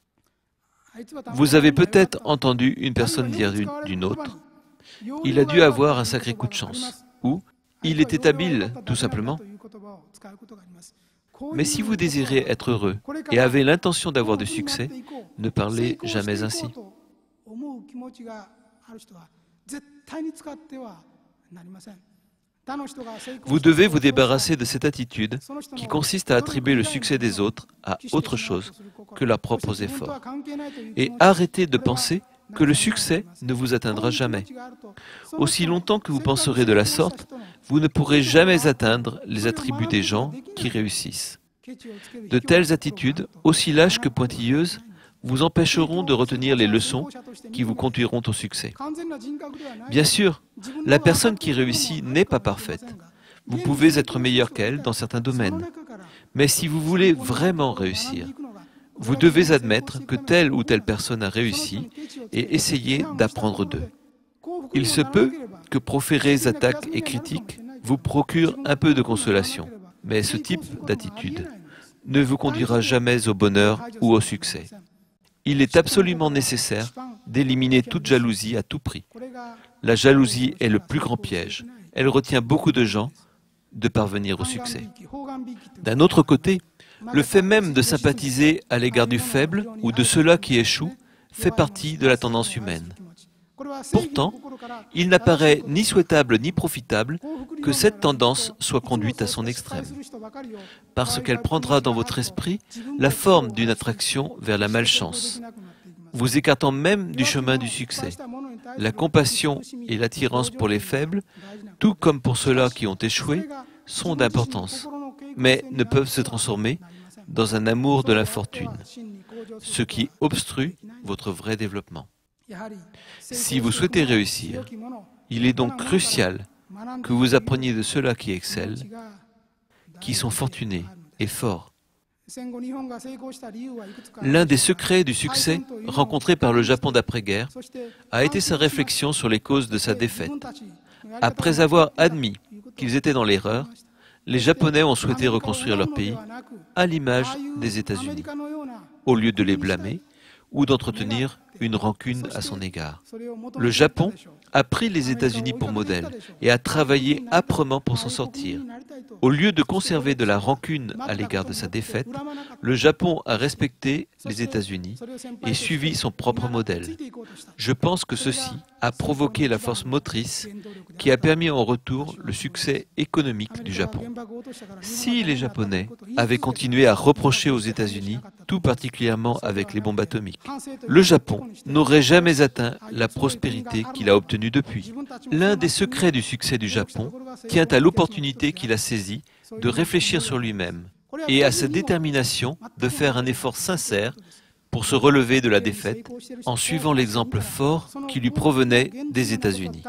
Vous avez peut-être entendu une personne dire d'une autre « Il a dû avoir un sacré coup de chance » ou « Il était habile, tout simplement ». Mais si vous désirez être heureux et avez l'intention d'avoir du succès, ne parlez jamais ainsi. Vous devez vous débarrasser de cette attitude qui consiste à attribuer le succès des autres à autre chose que leurs propres efforts. Et arrêtez de penser que le succès ne vous atteindra jamais. Aussi longtemps que vous penserez de la sorte, vous ne pourrez jamais atteindre les attributs des gens qui réussissent. De telles attitudes, aussi lâches que pointilleuses, vous empêcheront de retenir les leçons qui vous conduiront au succès. Bien sûr, la personne qui réussit n'est pas parfaite. Vous pouvez être meilleur qu'elle dans certains domaines. Mais si vous voulez vraiment réussir, vous devez admettre que telle ou telle personne a réussi et essayer d'apprendre d'eux. Il se peut que proférer attaques et critiques vous procure un peu de consolation, mais ce type d'attitude ne vous conduira jamais au bonheur ou au succès. Il est absolument nécessaire d'éliminer toute jalousie à tout prix. La jalousie est le plus grand piège. Elle retient beaucoup de gens de parvenir au succès. D'un autre côté, le fait même de sympathiser à l'égard du faible ou de ceux-là qui échouent fait partie de la tendance humaine. Pourtant, il n'apparaît ni souhaitable ni profitable que cette tendance soit conduite à son extrême, parce qu'elle prendra dans votre esprit la forme d'une attraction vers la malchance, vous écartant même du chemin du succès. La compassion et l'attirance pour les faibles, tout comme pour ceux-là qui ont échoué, sont d'importance, mais ne peuvent se transformer dans un amour de l'infortune, ce qui obstrue votre vrai développement. Si vous souhaitez réussir, il est donc crucial que vous appreniez de ceux-là qui excellent, qui sont fortunés et forts. L'un des secrets du succès rencontré par le Japon d'après-guerre a été sa réflexion sur les causes de sa défaite. Après avoir admis qu'ils étaient dans l'erreur, les Japonais ont souhaité reconstruire leur pays à l'image des États-Unis, au lieu de les blâmer ou d'entretenir une rancune à son égard. Le Japon a pris les États-Unis pour modèle et a travaillé âprement pour s'en sortir. Au lieu de conserver de la rancune à l'égard de sa défaite, le Japon a respecté les États-Unis et suivi son propre modèle. Je pense que ceci a provoqué la force motrice qui a permis en retour le succès économique du Japon. Si les Japonais avaient continué à reprocher aux États-Unis, tout particulièrement avec les bombes atomiques, le Japon n'aurait jamais atteint la prospérité qu'il a obtenue depuis. L'un des secrets du succès du Japon tient à l'opportunité qu'il a saisie de réfléchir sur lui-même et à sa détermination de faire un effort sincère pour se relever de la défaite en suivant l'exemple fort qui lui provenait des États-Unis.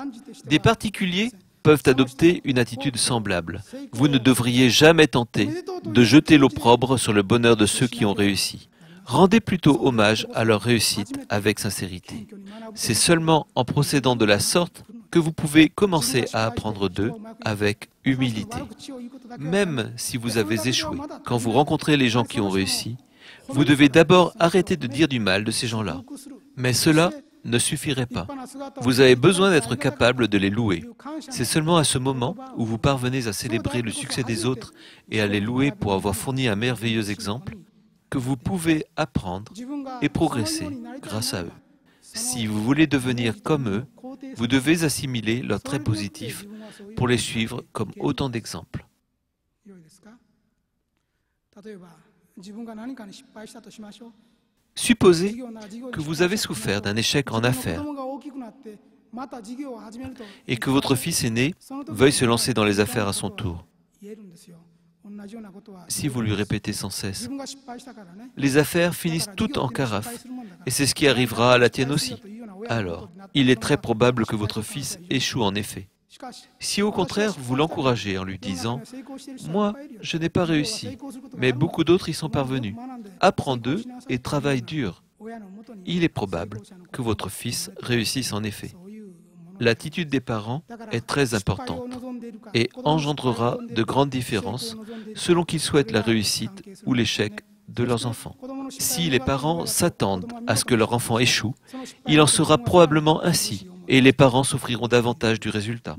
Des particuliers peuvent adopter une attitude semblable. Vous ne devriez jamais tenter de jeter l'opprobre sur le bonheur de ceux qui ont réussi. Rendez plutôt hommage à leur réussite avec sincérité. C'est seulement en procédant de la sorte que vous pouvez commencer à apprendre d'eux avec humilité. Même si vous avez échoué, quand vous rencontrez les gens qui ont réussi, vous devez d'abord arrêter de dire du mal de ces gens-là. Mais cela ne suffirait pas. Vous avez besoin d'être capable de les louer. C'est seulement à ce moment où vous parvenez à célébrer le succès des autres et à les louer pour avoir fourni un merveilleux exemple que vous pouvez apprendre et progresser grâce à eux. Si vous voulez devenir comme eux, vous devez assimiler leurs traits positifs pour les suivre comme autant d'exemples. Supposez que vous avez souffert d'un échec en affaires et que votre fils aîné veuille se lancer dans les affaires à son tour. si vous lui répétez sans cesse. Les affaires finissent toutes en carafe, et c'est ce qui arrivera à la tienne aussi. Alors, il est très probable que votre fils échoue en effet. Si au contraire vous l'encouragez en lui disant « Moi, je n'ai pas réussi, mais beaucoup d'autres y sont parvenus. Apprends d'eux et travaille dur », il est probable que votre fils réussisse en effet. L'attitude des parents est très importante et engendrera de grandes différences selon qu'ils souhaitent la réussite ou l'échec de leurs enfants. Si les parents s'attendent à ce que leur enfant échoue, il en sera probablement ainsi et les parents souffriront davantage du résultat.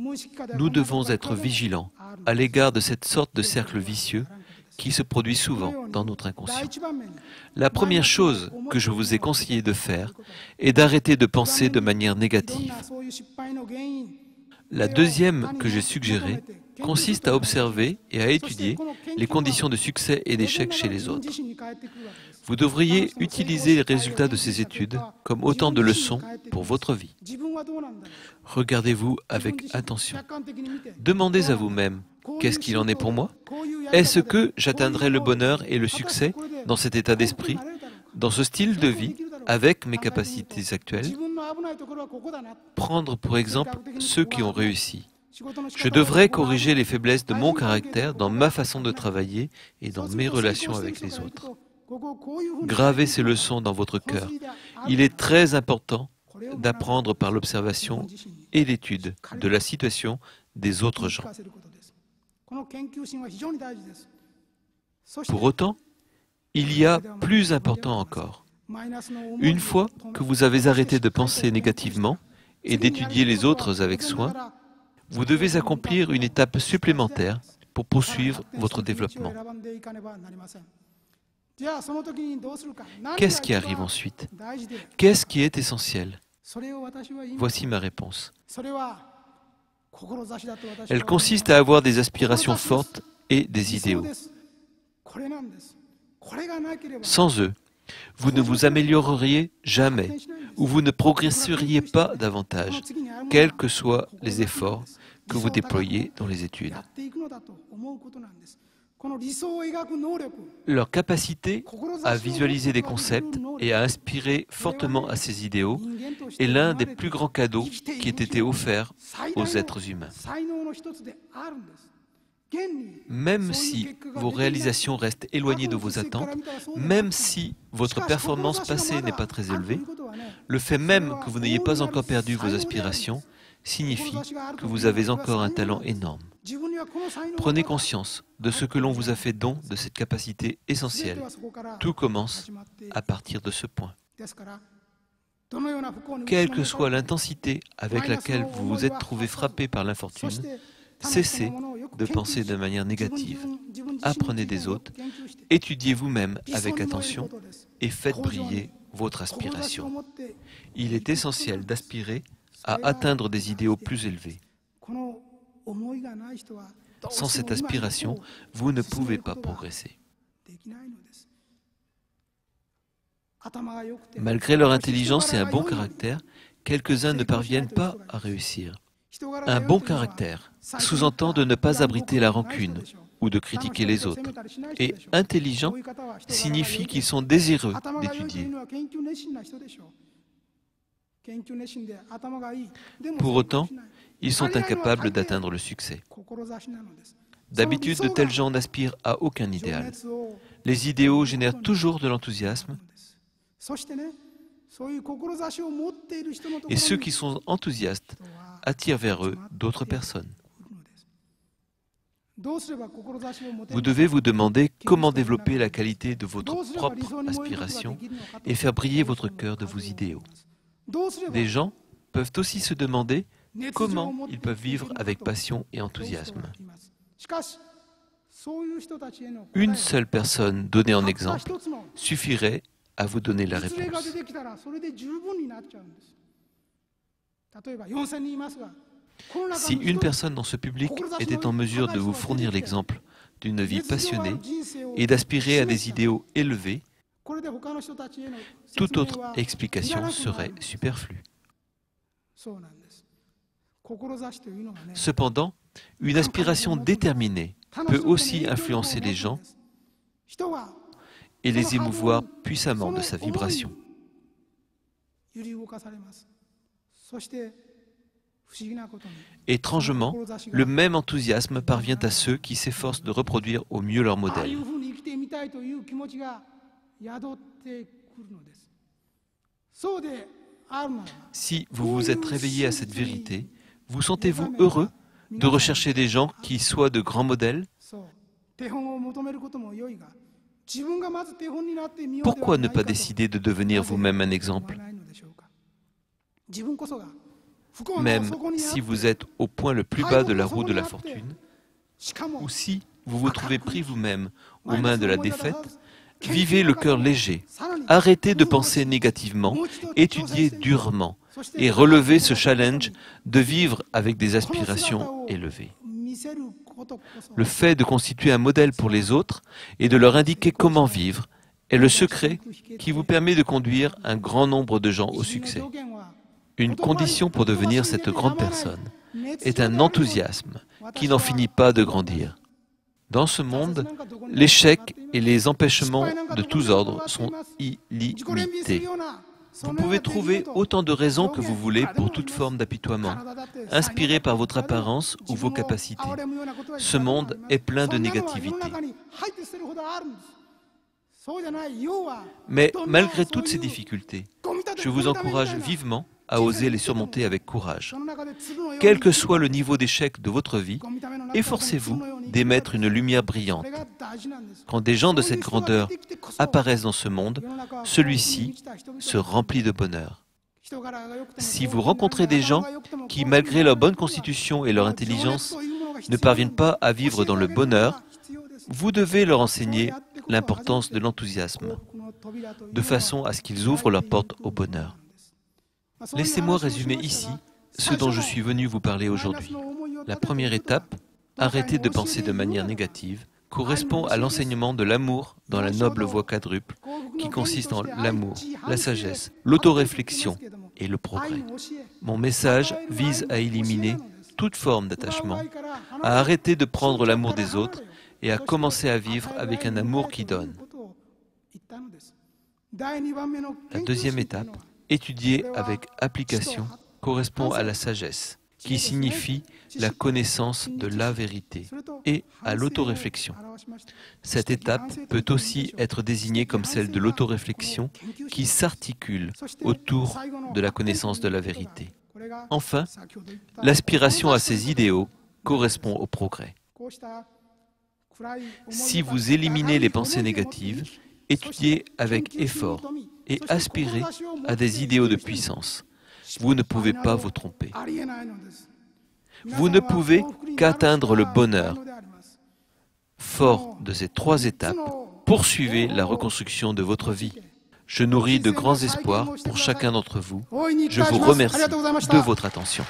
Nous devons être vigilants à l'égard de cette sorte de cercle vicieux qui se produit souvent dans notre inconscient. La première chose que je vous ai conseillé de faire est d'arrêter de penser de manière négative. La deuxième que j'ai suggérée consiste à observer et à étudier les conditions de succès et d'échec chez les autres. Vous devriez utiliser les résultats de ces études comme autant de leçons pour votre vie. Regardez-vous avec attention. Demandez à vous-même, qu'est-ce qu'il en est pour moi? Est-ce que j'atteindrai le bonheur et le succès dans cet état d'esprit, dans ce style de vie, avec mes capacités actuelles? Prendre pour exemple ceux qui ont réussi. Je devrais corriger les faiblesses de mon caractère dans ma façon de travailler et dans mes relations avec les autres. Gravez ces leçons dans votre cœur. Il est très important d'apprendre par l'observation et l'étude de la situation des autres gens. Pour autant, il y a plus important encore. Une fois que vous avez arrêté de penser négativement et d'étudier les autres avec soin, vous devez accomplir une étape supplémentaire pour poursuivre votre développement. Qu'est-ce qui arrive ensuite? Qu'est-ce qui est essentiel? Voici ma réponse. Elle consiste à avoir des aspirations fortes et des idéaux. Sans eux, vous ne vous amélioreriez jamais ou vous ne progresseriez pas davantage, quels que soient les efforts que vous déployez dans les études. Leur capacité à visualiser des concepts et à inspirer fortement à ces idéaux est l'un des plus grands cadeaux qui ait été offert aux êtres humains. Même si vos réalisations restent éloignées de vos attentes, même si votre performance passée n'est pas très élevée, le fait même que vous n'ayez pas encore perdu vos aspirations signifie que vous avez encore un talent énorme. Prenez conscience de ce que l'on vous a fait don de cette capacité essentielle. Tout commence à partir de ce point. Quelle que soit l'intensité avec laquelle vous vous êtes trouvé frappé par l'infortune, cessez de penser de manière négative. Apprenez des autres, étudiez vous-même avec attention et faites briller votre aspiration. Il est essentiel d'aspirer à atteindre des idéaux plus élevés. Sans cette aspiration, vous ne pouvez pas progresser. Malgré leur intelligence et un bon caractère, quelques-uns ne parviennent pas à réussir. Un bon caractère sous-entend de ne pas abriter la rancune ou de critiquer les autres. Et intelligent signifie qu'ils sont désireux d'étudier. Pour autant, ils sont incapables d'atteindre le succès. D'habitude, de tels gens n'aspirent à aucun idéal. Les idéaux génèrent toujours de l'enthousiasme. Et ceux qui sont enthousiastes attirent vers eux d'autres personnes. Vous devez vous demander comment développer la qualité de votre propre aspiration et faire briller votre cœur de vos idéaux. Des gens peuvent aussi se demander comment ils peuvent vivre avec passion et enthousiasme. Une seule personne donnée en exemple suffirait à vous donner la réponse. Si une personne dans ce public était en mesure de vous fournir l'exemple d'une vie passionnée et d'aspirer à des idéaux élevés, toute autre explication serait superflue. Cependant, une aspiration déterminée peut aussi influencer les gens et les émouvoir puissamment de sa vibration. Étrangement, le même enthousiasme parvient à ceux qui s'efforcent de reproduire au mieux leur modèle. Si vous vous êtes réveillé à cette vérité, vous sentez-vous heureux de rechercher des gens qui soient de grands modèles? Pourquoi ne pas décider de devenir vous-même un exemple? Même si vous êtes au point le plus bas de la roue de la fortune, ou si vous vous trouvez pris vous-même aux mains de la défaite, vivez le cœur léger, arrêtez de penser négativement, étudiez durement et relevez ce challenge de vivre avec des aspirations élevées. Le fait de constituer un modèle pour les autres et de leur indiquer comment vivre est le secret qui vous permet de conduire un grand nombre de gens au succès. Une condition pour devenir cette grande personne est un enthousiasme qui n'en finit pas de grandir. Dans ce monde, l'échec et les empêchements de tous ordres sont illimités. Vous pouvez trouver autant de raisons que vous voulez pour toute forme d'apitoiement, inspiré par votre apparence ou vos capacités. Ce monde est plein de négativité. Mais malgré toutes ces difficultés, je vous encourage vivement à oser les surmonter avec courage. Quel que soit le niveau d'échec de votre vie, efforcez-vous d'émettre une lumière brillante. Quand des gens de cette grandeur apparaissent dans ce monde, celui-ci se remplit de bonheur. Si vous rencontrez des gens qui, malgré leur bonne constitution et leur intelligence, ne parviennent pas à vivre dans le bonheur, vous devez leur enseigner l'importance de l'enthousiasme, de façon à ce qu'ils ouvrent leur porte au bonheur. Laissez-moi résumer ici ce dont je suis venu vous parler aujourd'hui. La première étape, arrêter de penser de manière négative, correspond à l'enseignement de l'amour dans la noble voie quadruple, qui consiste en l'amour, la sagesse, l'autoréflexion et le progrès. Mon message vise à éliminer toute forme d'attachement, à arrêter de prendre l'amour des autres et à commencer à vivre avec un amour qui donne. La deuxième étape, étudier avec application, correspond à la sagesse, qui signifie la connaissance de la vérité, et à l'autoréflexion. Cette étape peut aussi être désignée comme celle de l'autoréflexion qui s'articule autour de la connaissance de la vérité. Enfin, l'aspiration à ces idéaux correspond au progrès. Si vous éliminez les pensées négatives, étudiez avec effort et aspirez à des idéaux de puissance. Vous ne pouvez pas vous tromper. Vous ne pouvez qu'atteindre le bonheur. Fort de ces trois étapes, poursuivez la reconstruction de votre vie. Je nourris de grands espoirs pour chacun d'entre vous. Je vous remercie de votre attention.